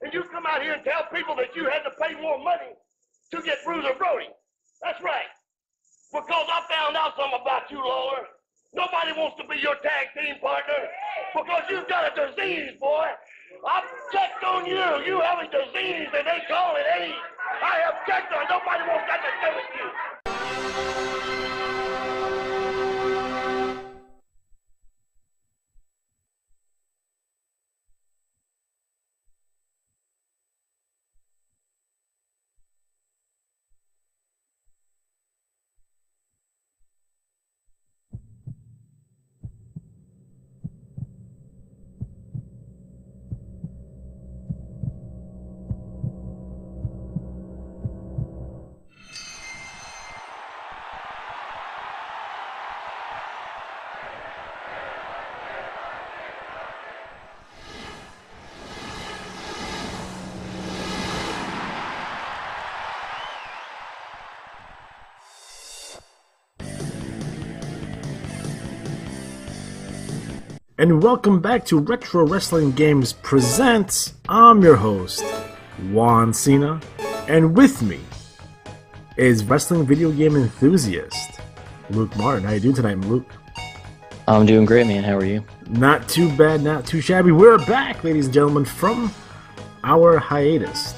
And you come out here and tell people that you had to pay more money to get Bruiser Brody. That's right. Because I found out something about you, Lawler. Nobody wants to be your tag team partner because you've got a disease, boy. I've checked on you. You have a disease and they call it AIDS. I have checked on it. Nobody wants that to do with you. And welcome back to Retro Wrestling Games Presents. I'm your host, Juan Cena, and with me is wrestling video game enthusiast, Luke Martin. How you doing tonight, Luke? I'm doing great, man. How are you? Not too bad, not too shabby. We're back, ladies and gentlemen, from our hiatus.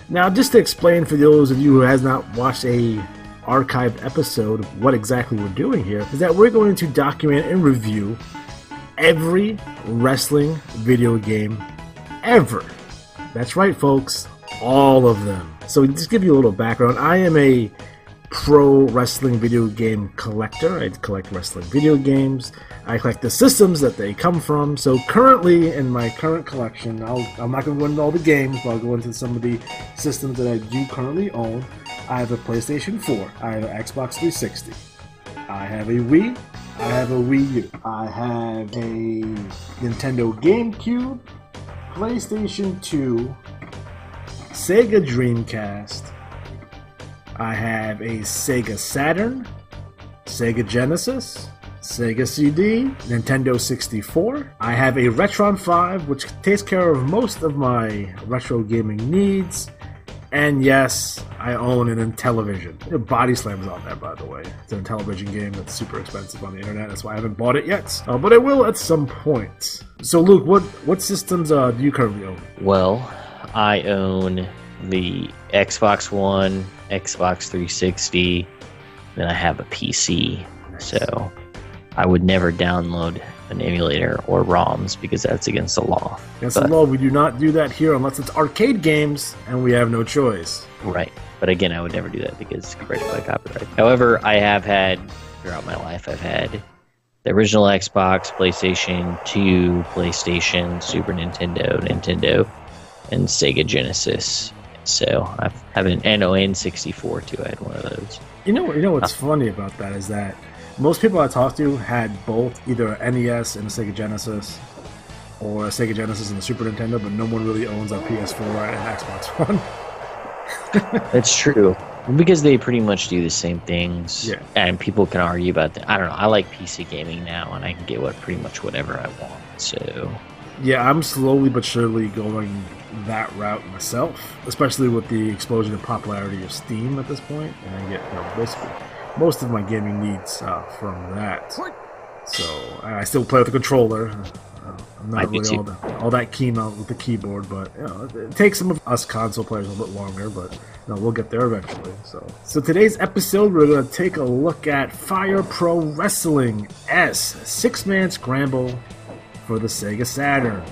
Now, just to explain for those of you who has not watched a archived episode of what exactly we're doing here, is that we're going to document and review every wrestling video game ever. That's right, folks. All of them. So just give you a little background. I am a pro wrestling video game collector. I collect wrestling video games. I collect the systems that they come from. So currently, in my current collection, I'm not going to go into all the games, but I'll go into some of the systems that I do currently own. I have a PlayStation 4. I have an Xbox 360. I have a Wii. I have a Wii U. I have a Nintendo GameCube, PlayStation 2, Sega Dreamcast. I have a Sega Saturn, Sega Genesis, Sega CD, Nintendo 64. I have a Retron 5, which takes care of most of my retro gaming needs. And yes, I own an Intellivision. Body Slam's on there, by the way. It's an Intellivision game that's super expensive on the internet. That's why I haven't bought it yet. But I will at some point. So, Luke, what systems do you currently own? Well, I own the Xbox One, Xbox 360, then I have a PC. So, I would never download an emulator or ROMs because that's against the law. Against the law, we do not do that here unless it's arcade games and we have no choice. Right. But again, I would never do that because it's corrected by copyright. However, I have had, throughout my life, I've had the original Xbox, PlayStation 2, PlayStation, Super Nintendo, and Sega Genesis. So I have an N64 too. I had one of those. You know what's funny about that is that most people I talked to had both, either an NES and a Sega Genesis, or a Sega Genesis and a Super Nintendo, but no one really owns a PS4 and Xbox One. That's true. Because they pretty much do the same things. Yeah. And people can argue about that. I don't know. I like PC gaming now, and I can get pretty much whatever I want. So yeah, I'm slowly but surely going that route myself, especially with the explosion and popularity of Steam at this point, and I get basically most of my gaming needs from that. So I still play with the controller. I'm not really all that keen on with the keyboard, but it takes some of us console players a little bit longer, but we'll get there eventually. So today's episode, we're going to take a look at Fire Pro Wrestling S 6-Man Scramble for the Sega Saturn.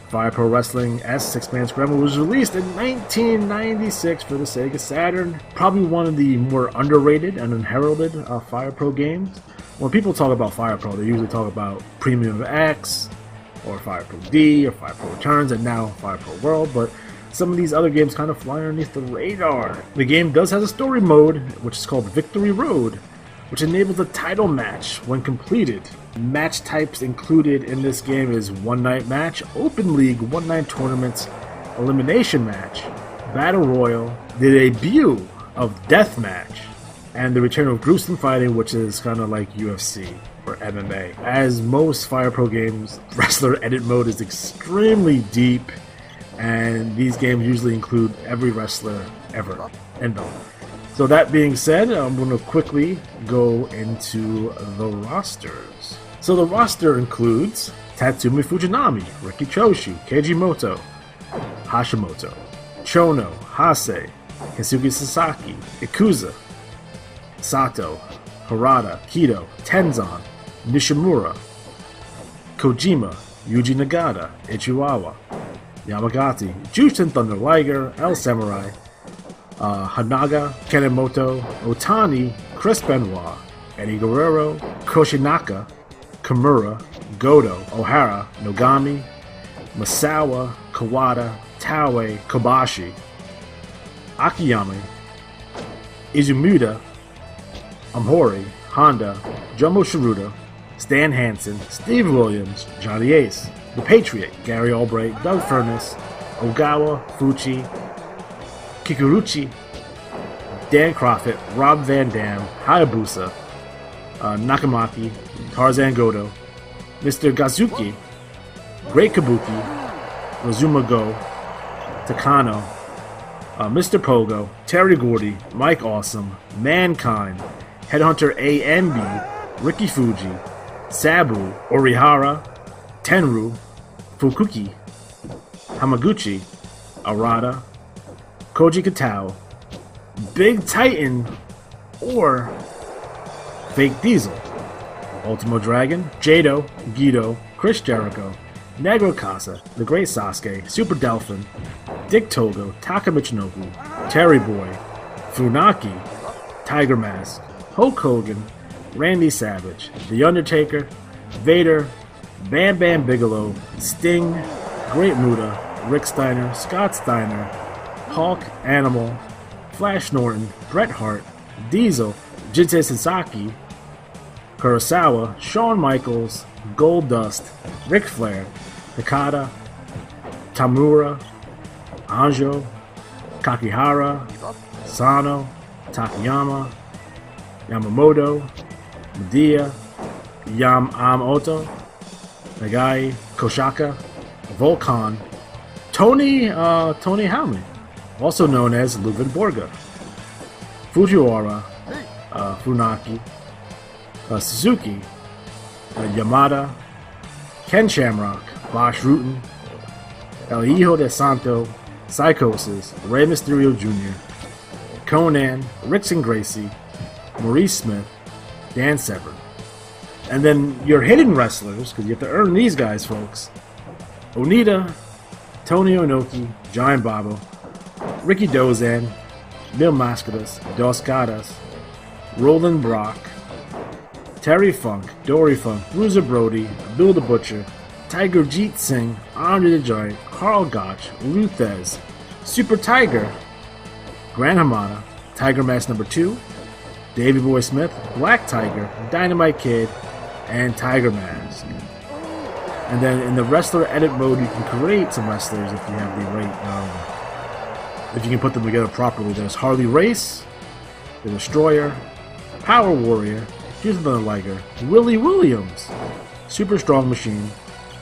Fire Pro Wrestling S 6-Man Scramble was released in 1996 for the Sega Saturn. Probably one of the more underrated and unheralded Fire Pro games. When people talk about Fire Pro, they usually talk about Premium X, or Fire Pro D, or Fire Pro Returns, and now Fire Pro World, but some of these other games kind of fly underneath the radar. The game does have a story mode, which is called Victory Road, which enables a title match when completed. Match types included in this game is One Night Match, Open League, One Night Tournaments, Elimination Match, Battle Royal, the debut of Deathmatch, and the return of gruesome fighting, which is kind of like UFC or MMA. As most Fire Pro games, Wrestler Edit Mode is extremely deep. and these games usually include every wrestler ever. End of. So that being said, I'm going to quickly go into the rosters. So the roster includes Tatsumi Fujinami, Riki Choshu, Keiji Moto, Hashimoto, Chono, Hase, Hisugi Sasaki, Ikuza, Sato, Harada, Kido, Tenzan, Nishimura, Kojima, Yuji Nagata, Ichiwawa, Yamagati, Jushin Thunder Liger, El Samurai, Hanaga, Kanemoto, Otani, Chris Benoit, Eddie Guerrero, Koshinaka, Kimura, Goto, Ohara, Nogami, Masawa, Kawada, Taue, Kobashi, Akiyama, Izumida, Amhori, Honda, Jumbo Shiruda, Stan Hansen, Steve Williams, Johnny Ace, The Patriot, Gary Albright, Doug Furness, Ogawa, Fuchi, Kikuruchi, Dan Crockett, Rob Van Dam, Hayabusa, Nakamaki, Tarzan Goto, Mr. Gazuki, Great Kabuki, Razuma Go, Takano, Mr. Pogo, Terry Gordy, Mike Awesome, Mankind, Headhunter A and B, Ricky Fuji, Sabu, Orihara, Tenru, Fukuki, Hamaguchi, Arata, Koji Katao, Big Titan, or Fake Diesel, Ultimo Dragon, Jado, Guido, Chris Jericho, Negro Casa, The Great Sasuke, Super Delphin, Dick Togo, Taka Michinoku, Terry Boy, Funaki, Tiger Mask, Hulk Hogan, Randy Savage, The Undertaker, Vader, Bam Bam Bigelow, Sting, Great Muta, Rick Steiner, Scott Steiner, Hulk, Animal, Flash Norton, Bret Hart, Diesel, Jinsei Sasaki, Kurosawa, Shawn Michaels, Goldust, Ric Flair, Takada, Tamura, Anjo, Kakihara, Sano, Takayama, Yamamoto, Medea, Yamamoto, Nagai, Koshaka, Volkan, Tony Howman, also known as Leuven Borga, Fujiwara, Funaki, Suzuki, Yamada, Ken Shamrock, Bosch Rutan, El Hijo de Santo, Psychosis, Rey Mysterio Jr., Conan, Rickson Gracie, Maurice Smith, Dan Severn. And then your hidden wrestlers, because you have to earn these guys, folks. Onita, Tony Onoki, Giant Babo, Ricky Dozan, Mil Mascaras, Dos Caras, Roland Brock, Terry Funk, Dory Funk, Bruiser Brody, Bill the Butcher, Tiger Jeet Singh, Andre the Giant, Carl Gotch, Luthez, Super Tiger, Gran Hamada, Tiger Mask number 2, Davey Boy Smith, Black Tiger, Dynamite Kid, and Tiger Mask. And then in the wrestler edit mode, you can create some wrestlers if you have the right, if you can put them together properly. There's Harley Race, the Destroyer, Power Warrior, Jason Thunder Liger, Willie Williams, Super Strong Machine,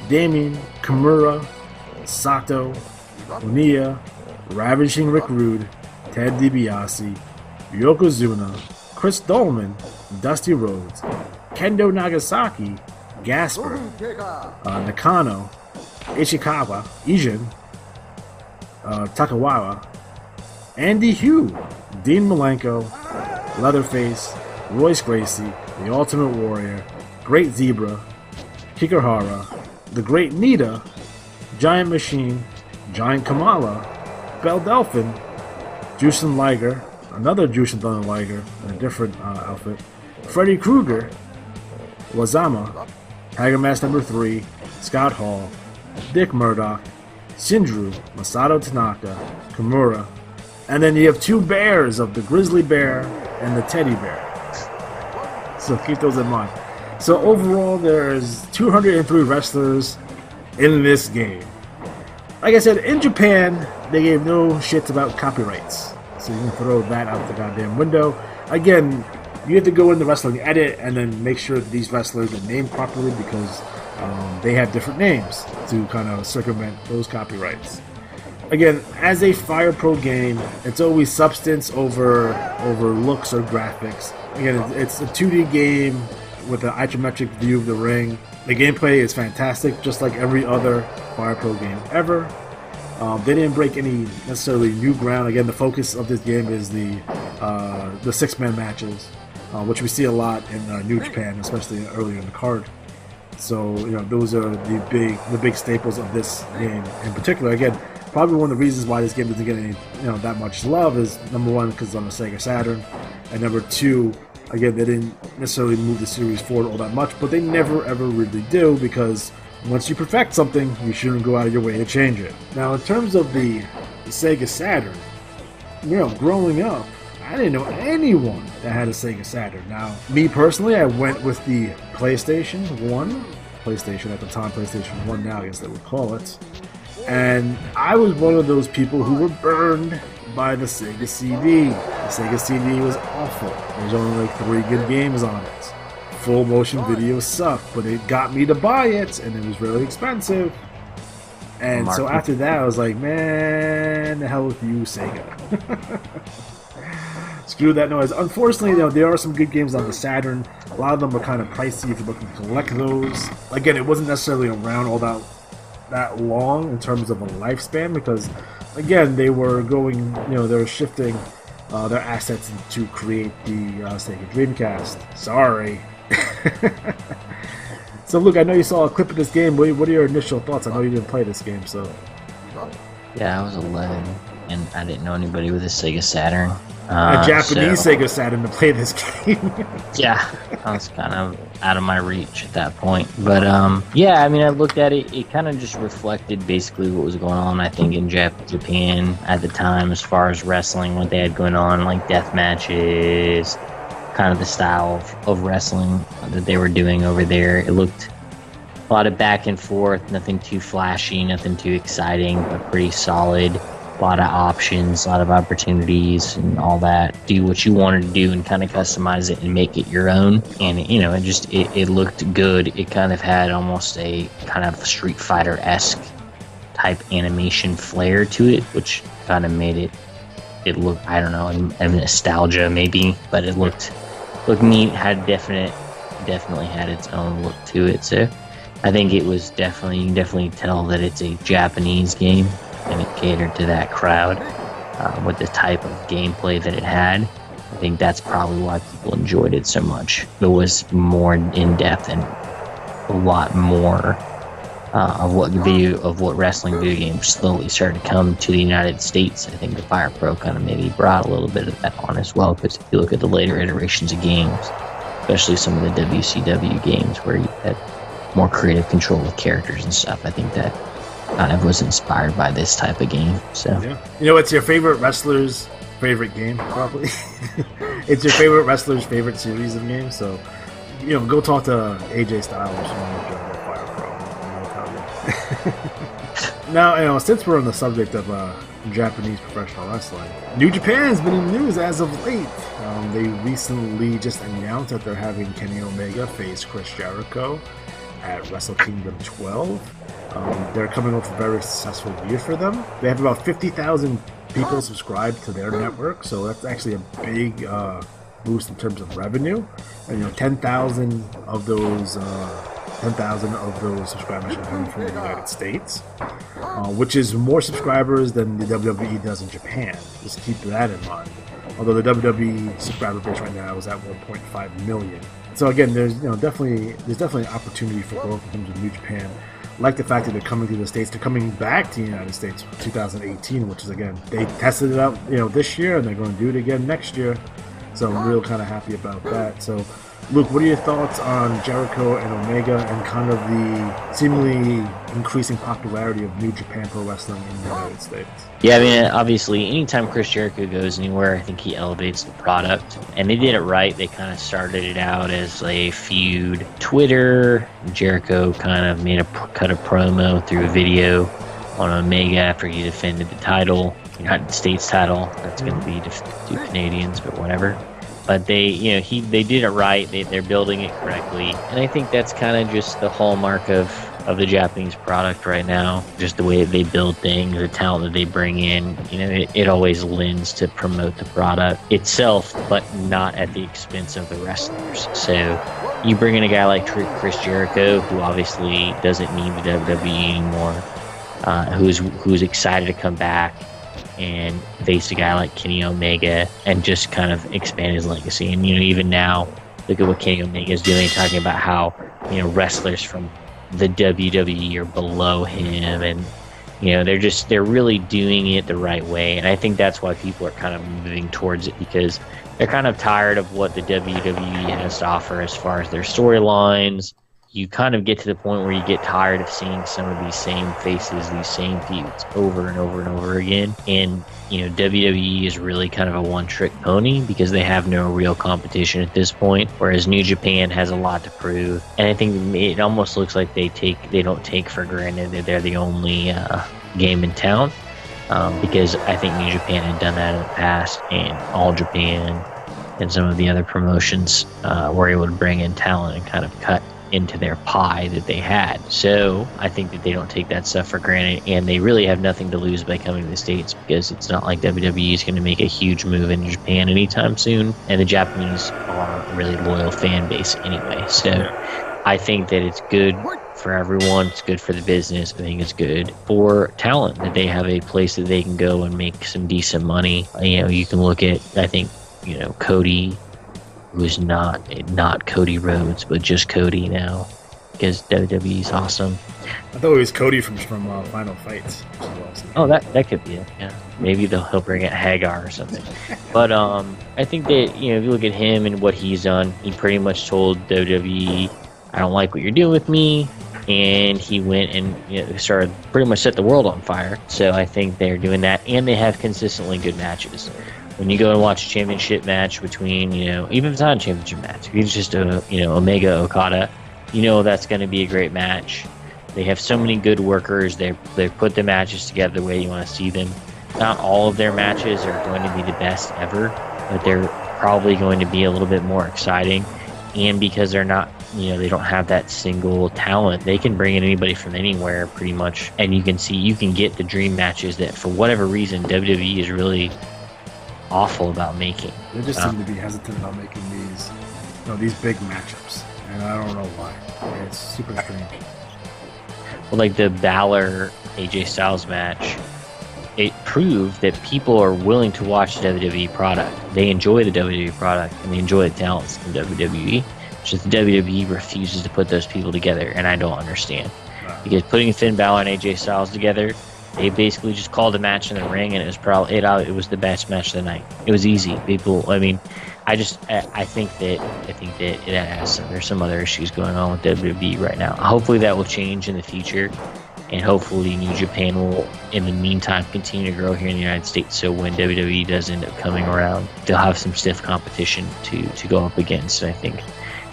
Damien, Kimura, Sato, Oniya, Ravishing Rick Rude, Ted DiBiase, Yokozuna, Chris Dolman, Dusty Rhodes, Kendo Nagasaki, Gasper, Nakano, Ishikawa, Ijin, Takawawa, Andy Hugh, Dean Malenko, Leatherface, Royce Gracie, The Ultimate Warrior, Great Zebra, Kikuhara, The Great Nita, Giant Machine, Giant Kamala, Belle Delphine, Jushin Liger, another Jushin Thunder Liger in a different outfit, Freddy Krueger, Wazama, Tiger Mask number 3, Scott Hall, Dick Murdoch, Sindru, Masato Tanaka, Kimura, and then you have 2 bears of the Grizzly Bear and the Teddy Bear. So keep those in mind. So overall, there's 203 wrestlers in this game. Like I said, in Japan, they gave no shits about copyrights. So you can throw that out the goddamn window. Again, you have to go in the wrestling edit and then make sure that these wrestlers are named properly because they have different names to kind of circumvent those copyrights. again, as a Fire Pro game, it's always substance over looks or graphics. Again, it's a 2D game with an isometric view of the ring. The gameplay is fantastic, just like every other Fire Pro game ever. They didn't break any necessarily new ground. Again, the focus of this game is the 6-man matches, which we see a lot in New Japan, especially earlier in the card. So those are the big staples of this game in particular. Again, probably one of the reasons why this game doesn't get any that much love is, number one, because it's on the Sega Saturn, and number two, again, they didn't necessarily move the series forward all that much, but they never ever really do, because once you perfect something, you shouldn't go out of your way to change it. Now, in terms of the Sega Saturn, growing up, I didn't know anyone that had a Sega Saturn. Now, me personally, I went with the PlayStation 1. PlayStation at the time, PlayStation 1 now, I guess they would call it. And I was one of those people who were burned by the Sega CD. The Sega CD was awful. There's only like 3 good games on it. Full motion video sucked, but it got me to buy it, and it was really expensive. And so after that, I was like, man, the hell with you, Sega. Screw that noise. Unfortunately, there are some good games on the Saturn. A lot of them are kind of pricey if you're looking to collect those. Again, it wasn't necessarily around all that long in terms of a lifespan, because, again, they were going, they were shifting their assets to create the Sega Dreamcast. Sorry. So, look, I know you saw a clip of this game. What are your initial thoughts? I know you didn't play this game, so. Yeah, I was 11, and I didn't know anybody with a Sega Saturn. A Japanese Sega Saturn to play this game. Yeah, I was kind of out of my reach at that point. But, yeah, I mean, I looked at it. It kind of just reflected basically what was going on, I think, in Japan at the time, as far as wrestling, what they had going on, like death matches, kind of the style of wrestling that they were doing over there. It looked a lot of back and forth, nothing too flashy, nothing too exciting, but pretty solid. A lot of options, a lot of opportunities, and all that. Do what you wanted to do and kind of customize it and make it your own. And it looked good. It kind of had almost a kind of Street Fighter-esque type animation flair to it, which kind of made it look, I don't know, and nostalgia maybe, but it looked neat. Had definitely had its own look to it. So I think it was you can definitely tell that it's a Japanese game, and it catered to that crowd with the type of gameplay that it had. I think that's probably why people enjoyed it so much. It was more in depth and a lot more of what wrestling video games slowly started to come to the United States. I think the Fire Pro kind of maybe brought a little bit of that on as well, because if you look at the later iterations of games, especially some of the WCW games where you had more creative control with characters and stuff, I think that kind of was inspired by this type of game. So yeah. It's your favorite wrestler's favorite game, probably. It's your favorite wrestler's favorite series of games, so go talk to AJ Styles or someone Fire Pro. Now, since we're on the subject of Japanese professional wrestling, New Japan's been in the news as of late. They recently just announced that they're having Kenny Omega face Chris Jericho at Wrestle Kingdom 12. They're coming off a very successful year for them. They have about 50,000 people subscribed to their network, so that's actually a big boost in terms of revenue. And 10,000 of those subscribers are coming from the United States, which is more subscribers than the WWE does in Japan. Just keep that in mind. Although the WWE subscriber base right now is at 1.5 million. So again, there's definitely an opportunity for growth in terms of New Japan. Like the fact that they're coming to the States, they're coming back to the United States for 2018, which is, again, they tested it out, this year, and they're going to do it again next year. So I'm real kind of happy about that. So, Luke, what are your thoughts on Jericho and Omega and kind of the seemingly increasing popularity of New Japan Pro Wrestling in the United States? Yeah, I mean, obviously, anytime Chris Jericho goes anywhere, I think he elevates the product. And they did it right. They kind of started it out as a feud. Twitter, Jericho kind of cut a promo through a video on Omega after he defended the title, United States title. That's going to be to Canadians, but whatever. But they did it right. They're building it correctly, and I think that's kind of just the hallmark of of the Japanese product right now. Just the way that they build things, the talent that they bring in, it always lends to promote the product itself, but not at the expense of the wrestlers. So you bring in a guy like Chris Jericho, who obviously doesn't need the WWE anymore, who's excited to come back and face a guy like Kenny Omega and just kind of expand his legacy. And even now, look at what Kenny Omega is doing, talking about how wrestlers from the WWE are below him, and they're really doing it the right way. And I think that's why people are kind of moving towards it, because they're kind of tired of what the WWE has to offer as far as their storylines. You kind of get to the point where you get tired of seeing some of these same faces, these same feuds over and over and over again. And, WWE is really kind of a one-trick pony because they have no real competition at this point, whereas New Japan has a lot to prove. And I think it almost looks like they don't take for granted that they're the only game in town, because I think New Japan had done that in the past, and All Japan and some of the other promotions were able to bring in talent and kind of cut into their pie that they had. So I think that they don't take that stuff for granted, and they really have nothing to lose by coming to the States, because it's not like WWE is going to make a huge move into Japan anytime soon, and the Japanese are a really loyal fan base anyway. So I think that it's good for everyone. It's good for the business. I think it's good for talent that they have a place that they can go and make some decent money. You can look at, I think, Cody, who's not Cody Rhodes, but just Cody now, because WWE's awesome. I thought it was Cody from Final Fights. Oh, that could be it. Yeah, maybe he'll bring it Hagar or something. But I think that if you look at him and what he's done, he pretty much told WWE, "I don't like what you're doing with me," and he went and started pretty much set the world on fire. So I think they're doing that, and they have consistently good matches. When you go and watch a championship match between, even if it's not a championship match, if it's just Omega Okada, that's going to be a great match. They have so many good workers. They put the matches together the way you want to see them. Not all of their matches are going to be the best ever, but they're probably going to be a little bit more exciting. And because they're not, they don't have that single talent, they can bring in anybody from anywhere pretty much. And you can get the dream matches that for whatever reason WWE is really awful about making. They just seem to be hesitant about making these big matchups, and I don't know why. It's super strange. Well, like the Balor AJ Styles match, it proved that people are willing to watch the WWE product. They enjoy the WWE product, and they enjoy the talents in WWE. It's just the WWE refuses to put those people together, and I don't understand. Because putting Finn Balor and AJ Styles together, they basically just called a match in the ring, and it was the best match of the night. It was easy. I think that there's some other issues going on with WWE right now. Hopefully that will change in the future, and hopefully New Japan will, in the meantime, continue to grow here in the United States. So when WWE does end up coming around, they'll have some stiff competition to go up against. And I think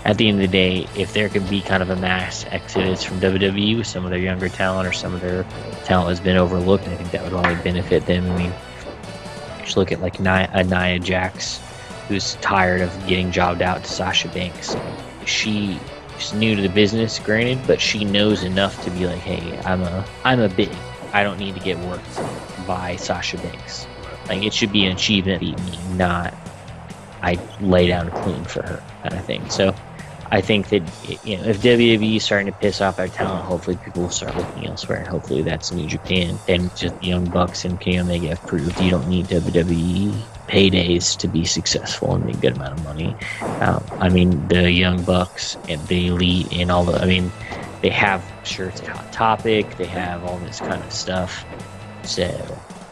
at the end of the day, if there could be kind of a mass exodus from WWE with some of their younger talent, or some of their talent has been overlooked, I think that would only benefit them. I mean, just look at like Nia Jax, who's tired of getting jobbed out to Sasha Banks. She's new to the business, granted, but she knows enough to be like, hey, I'm a big. I don't need to get worked by Sasha Banks. Like, it should be an achievement, not I lay down clean for her kind of thing. So I think that if WWE is starting to piss off our talent, hopefully people will start looking elsewhere, and hopefully that's New Japan. And just the Young Bucks and Kenny Omega have proved you don't need WWE paydays to be successful and make a good amount of money. I mean, the Young Bucks and the Elite and all they have shirts, Hot Topic, they have all this kind of stuff. So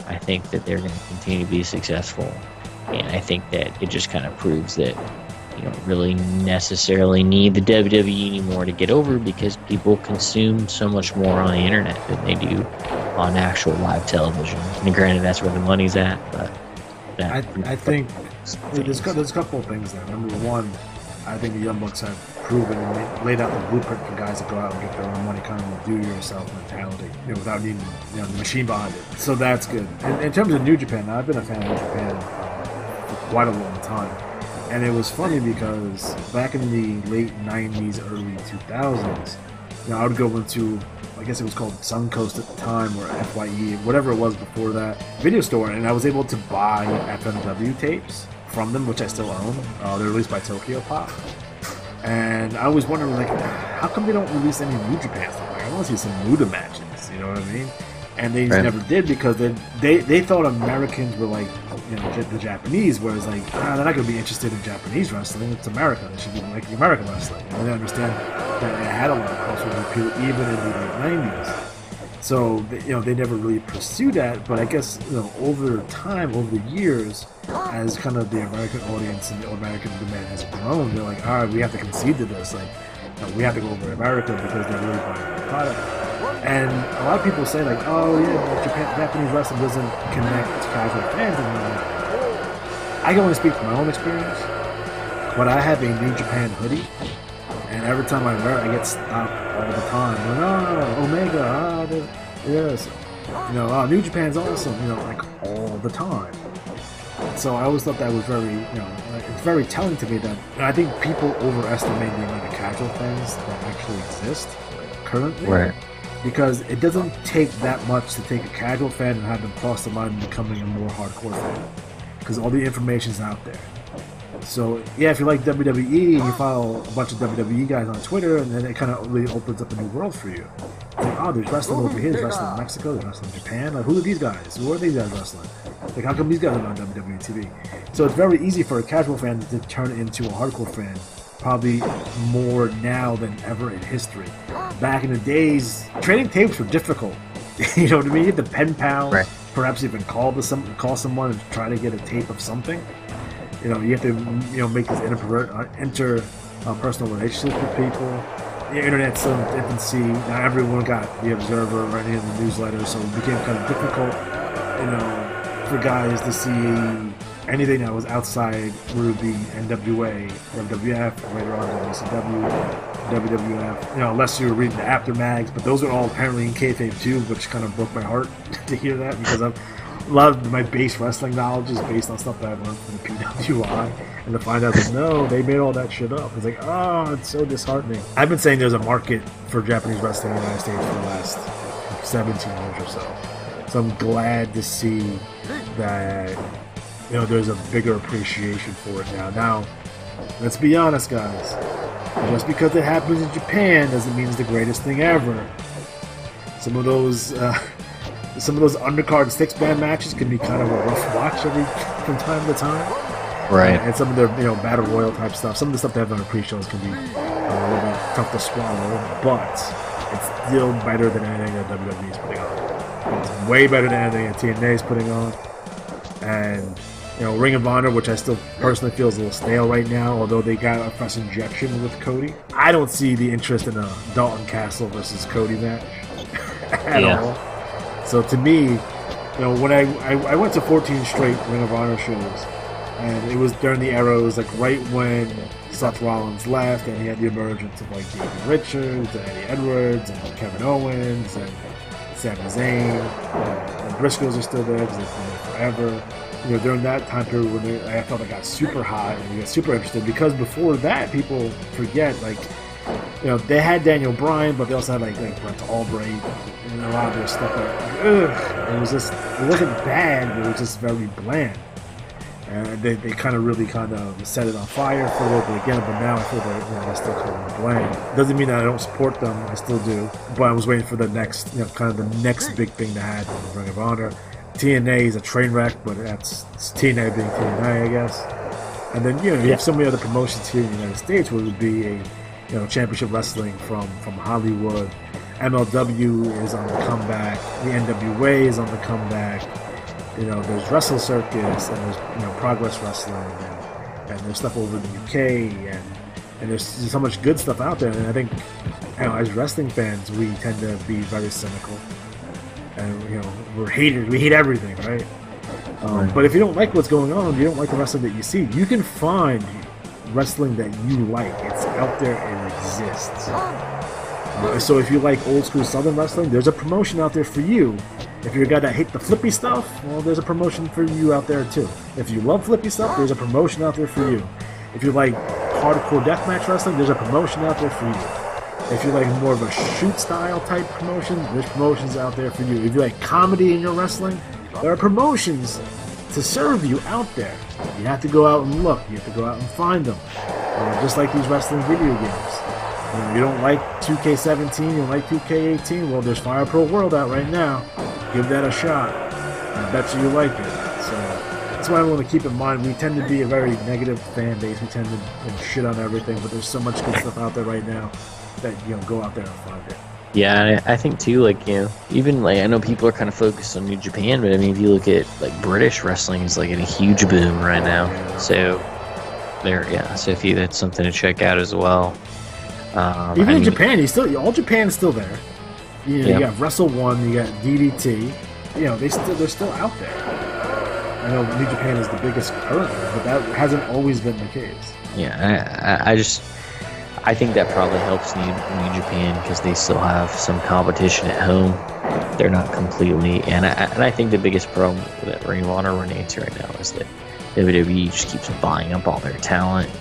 I think that they're going to continue to be successful. And I think that it just kind of proves that you don't really necessarily need the WWE anymore to get over, because people consume so much more on the internet than they do on actual live television. And granted, that's where the money's at, but I think there's a couple of things there. Number one, I think the Young Bucks have proven and laid out the blueprint for guys to go out and get their own money, kind of do-it-yourself mentality, without needing the machine behind it. So that's good. In terms of New Japan, I've been a fan of New Japan for quite a long time. And it was funny because back in the late 90s, early 2000s, I would go into, I guess it was called Suncoast at the time, or FYE, whatever it was before that, video store, and I was able to buy FMW tapes from them, which I still own. They're released by Tokyo Pop. And I was wondering, like, how come they don't release any New Japan stuff? Like, I want to see some Muda matches, you know what I mean? And they never did, because they thought Americans were like, the Japanese, whereas like, they're not going to be interested in Japanese wrestling. It's America. They should be liking American wrestling. And they understand that it had a lot of crossover appeal even in the late 90s. So they never really pursued that. But I guess over time, over the years, as kind of the American audience and the American demand has grown, they're like, all right, we have to concede to this. Like, we have to go over to America because they're really buying our product. And a lot of people say like, oh yeah, Japanese wrestling doesn't connect to casual fans. And I can only speak from my own experience, but I have a New Japan hoodie, and every time I wear it, I get stopped all the time. Like, oh, Omega, yes, New Japan's awesome, like all the time. So I always thought that was very, it's very telling to me that I think people overestimate the amount of casual fans that actually exist currently. Right. Because it doesn't take that much to take a casual fan and have them cross the line and becoming a more hardcore fan. Because all the information's out there. So, yeah, if you like WWE and you follow a bunch of WWE guys on Twitter, and then it kind of really opens up a new world for you. It's like, oh, there's wrestling over here, there's wrestling in Mexico, there's wrestling in Japan. Like, who are these guys? Who are these guys wrestling? Like, how come these guys are on WWE TV? So it's very easy for a casual fan to turn into a hardcore fan. Probably more now than ever in history. Back in the days, trading tapes were difficult. You know what I mean? You had to pen pal, perhaps even call someone and try to get a tape of something. You have to make this interpersonal relationship with people. The internet's still in infancy. Now everyone got the Observer right in the newsletter, so it became kind of difficult, for guys to see anything that was outside Ruby, NWA, WWF, later on WCW, WWF, unless you were reading the aftermags, but those are all apparently in kayfabe too, which kind of broke my heart to hear that, because a lot of my base wrestling knowledge is based on stuff that I learned from the PWI, and to find out that no, they made all that shit up. It's like, oh, it's so disheartening. I've been saying there's a market for Japanese wrestling in the United States for the last 17 years or so. So I'm glad to see that there's a bigger appreciation for it now. Now, let's be honest, guys. Just because it happens in Japan doesn't mean it's the greatest thing ever. Some of those undercard 6-man matches can be kind of a rough watch from time to time. Right. And some of their battle royal type stuff. Some of the stuff they have on pre-shows can be a little bit tough to swallow, but it's still better than anything that WWE is putting on. It's way better than anything that TNA is putting on. And Ring of Honor, which I still personally feel is a little stale right now, although they got a fresh injection with Cody. I don't see the interest in a Dalton Castle versus Cody match at all. So to me, when I went to 14 straight Ring of Honor shows, and it was during the era, it was like right when Seth Rollins left, and he had the emergence of like Davey Richards, and Eddie Edwards, and Kevin Owens, and Sami Zayn, and Briscoes are still there because they've been there forever. During that time period when I felt I got super hot and we got super interested, because before that, people forget, like, they had Daniel Bryan, but they also had like Brent Albright and a lot of their stuff. It wasn't bad, but it was just very bland. And they kind of really set it on fire for a little bit again, but now I feel like I still kind of bland. Doesn't mean that I don't support them, I still do. But I was waiting for the next, kind of the next big thing to happen in Ring of Honor. TNA is a train wreck, but it's TNA being TNA, I guess. And then you have so many other promotions here in the United States where it would be a championship wrestling from Hollywood. MLW is on the comeback. The NWA is on the comeback. There's Wrestle Circus, and there's Progress Wrestling, and there's stuff over in the UK, and there's so much good stuff out there. And I think as wrestling fans, we tend to be very cynical. And we're haters. We hate everything, right? But if you don't like what's going on, you don't like the wrestling that you see, you can find wrestling that you like. It's out there and it exists. So if you like old school Southern wrestling, there's a promotion out there for you. If you're a guy that hates the flippy stuff, well, there's a promotion for you out there too. If you love flippy stuff, there's a promotion out there for you. If you like hardcore deathmatch wrestling, there's a promotion out there for you. If you like more of a shoot style type promotion, there's promotions out there for you. If you like comedy in your wrestling, there are promotions to serve you out there. You have to go out and look. You have to go out and find them. Just like these wrestling video games. You don't like 2K17, you don't like 2K18, well, there's Fire Pro World out right now. Give that a shot. I bet you like it. So that's why I want to keep in mind. We tend to be a very negative fan base. We tend to shit on everything, but there's so much good stuff out there right now that, go out there and find it. Yeah, I think too, like, even like, I know people are kind of focused on New Japan, but I mean, if you look at like British wrestling is like in a huge boom right now. So so if you, that's something to check out as well. Even in Japan, all Japan is still there. You got Wrestle One, you got DDT. They're still out there. I know New Japan is the biggest currently, but that hasn't always been the case. Yeah, I think that probably helps New Japan because they still have some competition at home. They're not completely, and I think the biggest problem that Ring of Honor runs into right now is that WWE just keeps buying up all their talent.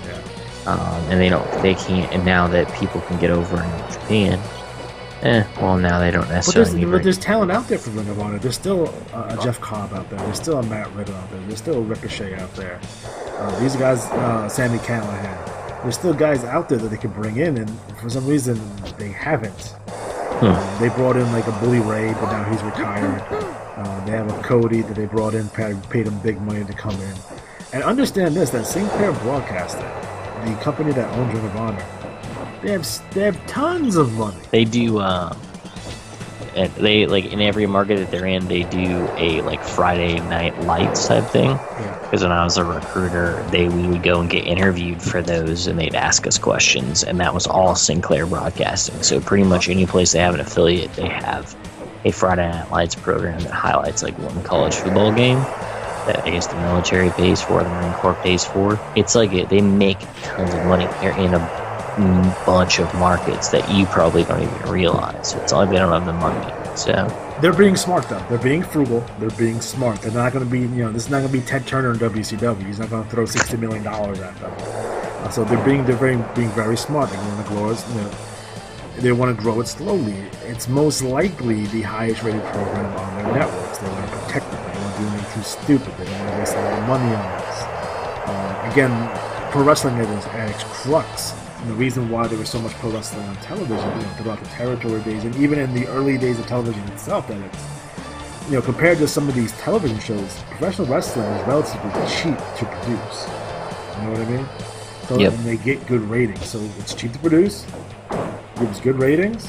And they can't, and now that people can get over in Japan, now they don't necessarily but there's talent out there for Ring of Honor. There's still a Jeff Cobb out there. There's still a Matt Riddle out there. There's still a Ricochet out there. These guys, Sami Callihan. There's still guys out there that they could bring in, and for some reason they haven't. They brought in like a Bully Ray, but now he's retired. They have a Cody that they brought in, paid him big money to come in. And understand this, that Sinclair Broadcasting, the company that owns Ring of Honor, they have tons of money. They do. They like in every market that they're in, they do a like Friday Night Lights type thing. Because when I was a recruiter, we would go and get interviewed for those, and they'd ask us questions, and that was all Sinclair Broadcasting. So pretty much any place they have an affiliate, they have a Friday Night Lights program that highlights like one college football game that I guess the military pays for, the Marine Corps pays for. It's like they make tons of money. They're in a bunch of markets that you probably don't even realize. It's like they don't have the money. So they're being smart though. They're being frugal. They're being smart. They're not going to be, this is not going to be Ted Turner in WCW. He's not going to throw $60 million at them. So they're being very smart. They want to grow it. They want to grow it slowly. It's most likely the highest rated program on their networks. They want to protect it. They don't want to do anything too stupid. They don't want to waste a lot of money on this. Again, pro wrestling at its crux. And the reason why there was so much pro wrestling on television, throughout the territory days, and even in the early days of television itself, that it's, compared to some of these television shows, professional wrestling is relatively cheap to produce. You know what I mean? So and they get good ratings. So it's cheap to produce, gives good ratings.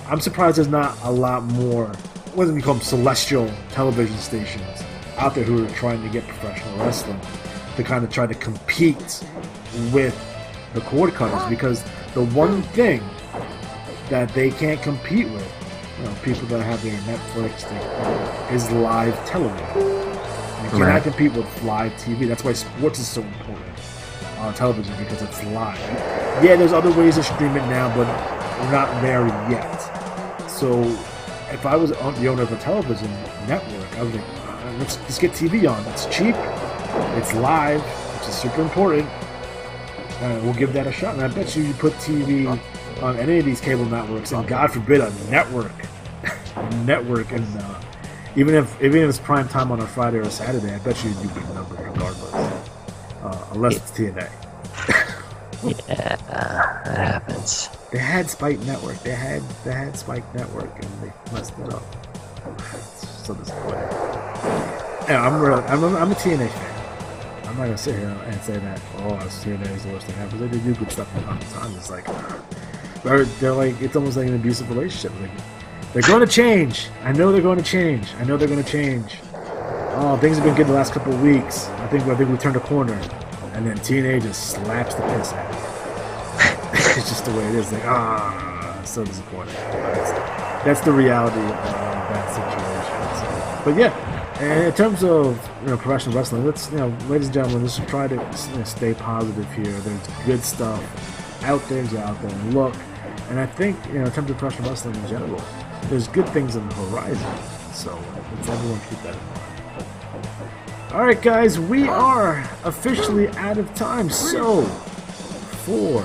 I'm surprised there's not a lot more, what do we call them, celestial television stations out there who are trying to get professional wrestling to kind of try to compete with the cord cutters, because the one thing that they can't compete with, people that have their Netflix thing, is live television. You cannot compete with live TV. That's why sports is so important on television, because it's live. Yeah, there's other ways to stream it now, but we're not there yet. So if I was the owner of a television network, I was like, let's get TV on. It's cheap, it's live, which is super important. We'll give that a shot, and I bet you put TV on any of these cable networks, and God forbid a network, and even if it's prime time on a Friday or a Saturday, I bet you do big numbers regardless, unless it's TNA. Yeah, that happens. They had Spike Network. They had Spike Network, and they messed it up. So disappointing. Yeah, I'm a TNA fan. I'm not gonna sit here and say that, TNA is the worst thing ever. They do good stuff from time to time. It's like they're like, it's almost like an abusive relationship. Like, they're going to change. I know they're going to change. Oh, things have been good the last couple of weeks. I think we turned a corner, and then TNA just slaps the piss out of it. It's just the way it is. Like, so disappointing. That's the reality of that situation. So, but yeah. And in terms of professional wrestling, let's ladies and gentlemen, let's try to stay positive here. There's good stuff out there. And look, and I think in terms of professional wrestling in general, there's good things on the horizon. So let's everyone keep that in mind. All right, guys, we are officially out of time. So for